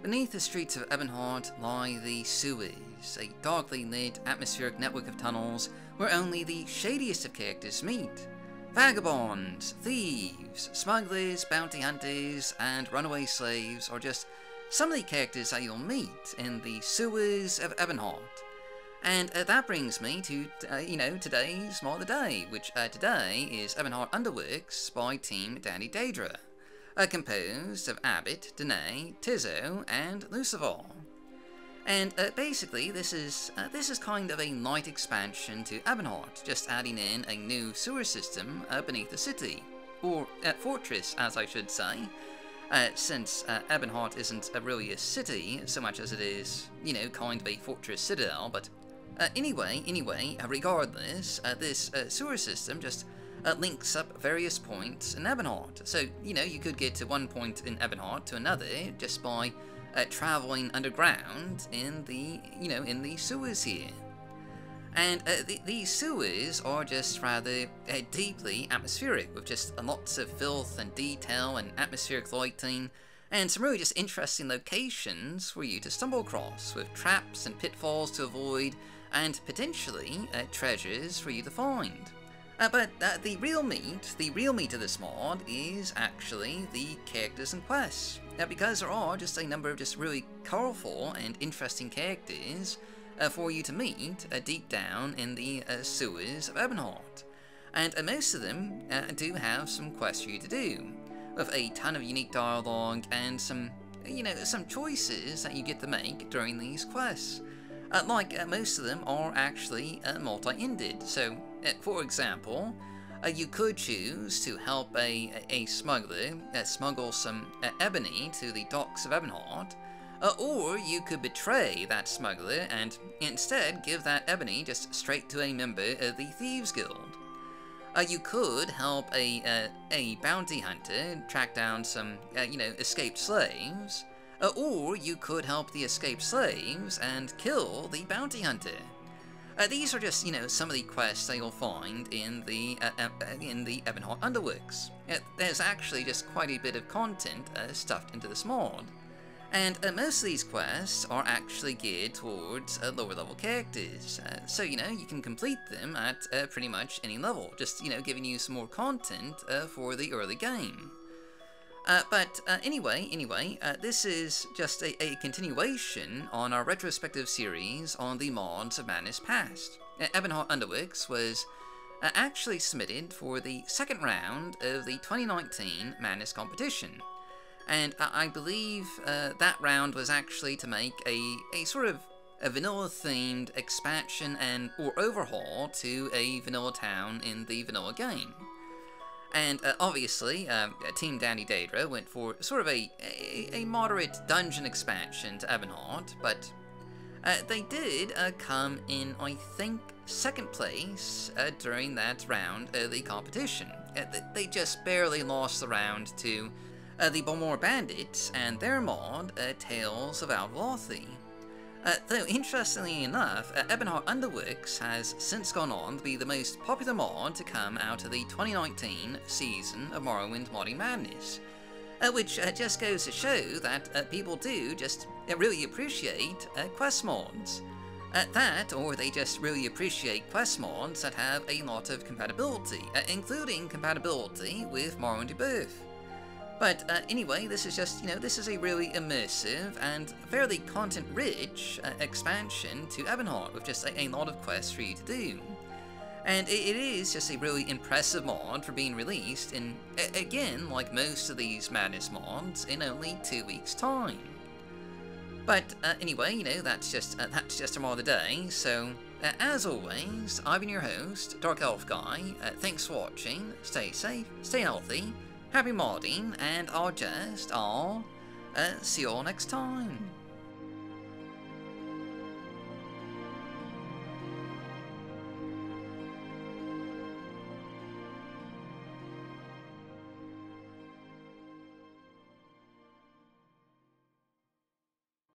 Beneath the streets of Ebonheart lie the sewers, a darkly lit atmospheric network of tunnels where only the shadiest of characters meet. Vagabonds, thieves, smugglers, bounty hunters, and runaway slaves are just some of the characters that you'll meet in the sewers of Ebonheart. And that brings me to, today's Mod of the Day, which today is Ebonheart Underworks by Team Dandy Daedra, composed of Abbott, Danae, Tizzo, and Lucifer. And basically, this is kind of a light expansion to Ebonheart, just adding in a new sewer system beneath the city, or fortress, as I should say, since Ebonheart isn't really a city so much as it is, kind of a fortress citadel. But anyway, regardless, this sewer system just links up various points in Ebonheart. So, you could get to one point in Ebonheart to another just by traveling underground in the sewers here. And these sewers are just rather deeply atmospheric, with just lots of filth and detail and atmospheric lighting, and some really just interesting locations for you to stumble across, with traps and pitfalls to avoid, and potentially treasures for you to find. But the real meat of this mod is actually the characters and quests, because there are just a number of just really colorful and interesting characters for you to meet deep down in the sewers of Ebonheart. And most of them do have some quests for you to do, with a ton of unique dialogue and some choices that you get to make during these quests. Most of them are actually multi-ended. So, for example, you could choose to help a smuggler smuggle some ebony to the docks of Ebonheart, or you could betray that smuggler and instead give that ebony just straight to a member of the Thieves Guild. You could help a bounty hunter track down some, escaped slaves, or you could help the escaped slaves and kill the bounty hunter. These are just, some of the quests that you'll find in the Ebonheart Underworks. There's actually just quite a bit of content stuffed into this mod. And most of these quests are actually geared towards lower level characters, so you can complete them at pretty much any level, just giving you some more content for the early game. But anyway, this is just a continuation on our retrospective series on the mods of Madness Past. Ebonheart Underworks was actually submitted for the second round of the 2019 Madness competition. And I believe that round was actually to make a sort of a vanilla-themed expansion or overhaul to a vanilla town in the vanilla game. And obviously, Team Dandy Daedra went for sort of a moderate dungeon expansion to Ebonheart, but they did come in, I think, second place during that round of the competition. They just barely lost the round to the Balmore Bandits and their mod, Tales of Outlauthy. Though, interestingly enough, Ebonheart Underworks has since gone on to be the most popular mod to come out of the 2019 season of Morrowind Modding Madness, which just goes to show that people do just really appreciate quest mods. Or they just really appreciate quest mods that have a lot of compatibility, including compatibility with Morrowind Rebirth. But anyway, this is just, this is a really immersive and fairly content-rich expansion to Ebonheart, with just a lot of quests for you to do. And it is just a really impressive mod for being released in, again, like most of these Madness mods, in only 2 weeks' time. But anyway, that's just a mod of the day, so as always, I've been your host, Dark Elf Guy. Thanks for watching, stay safe, stay healthy, happy modding, and I'll see you all next time.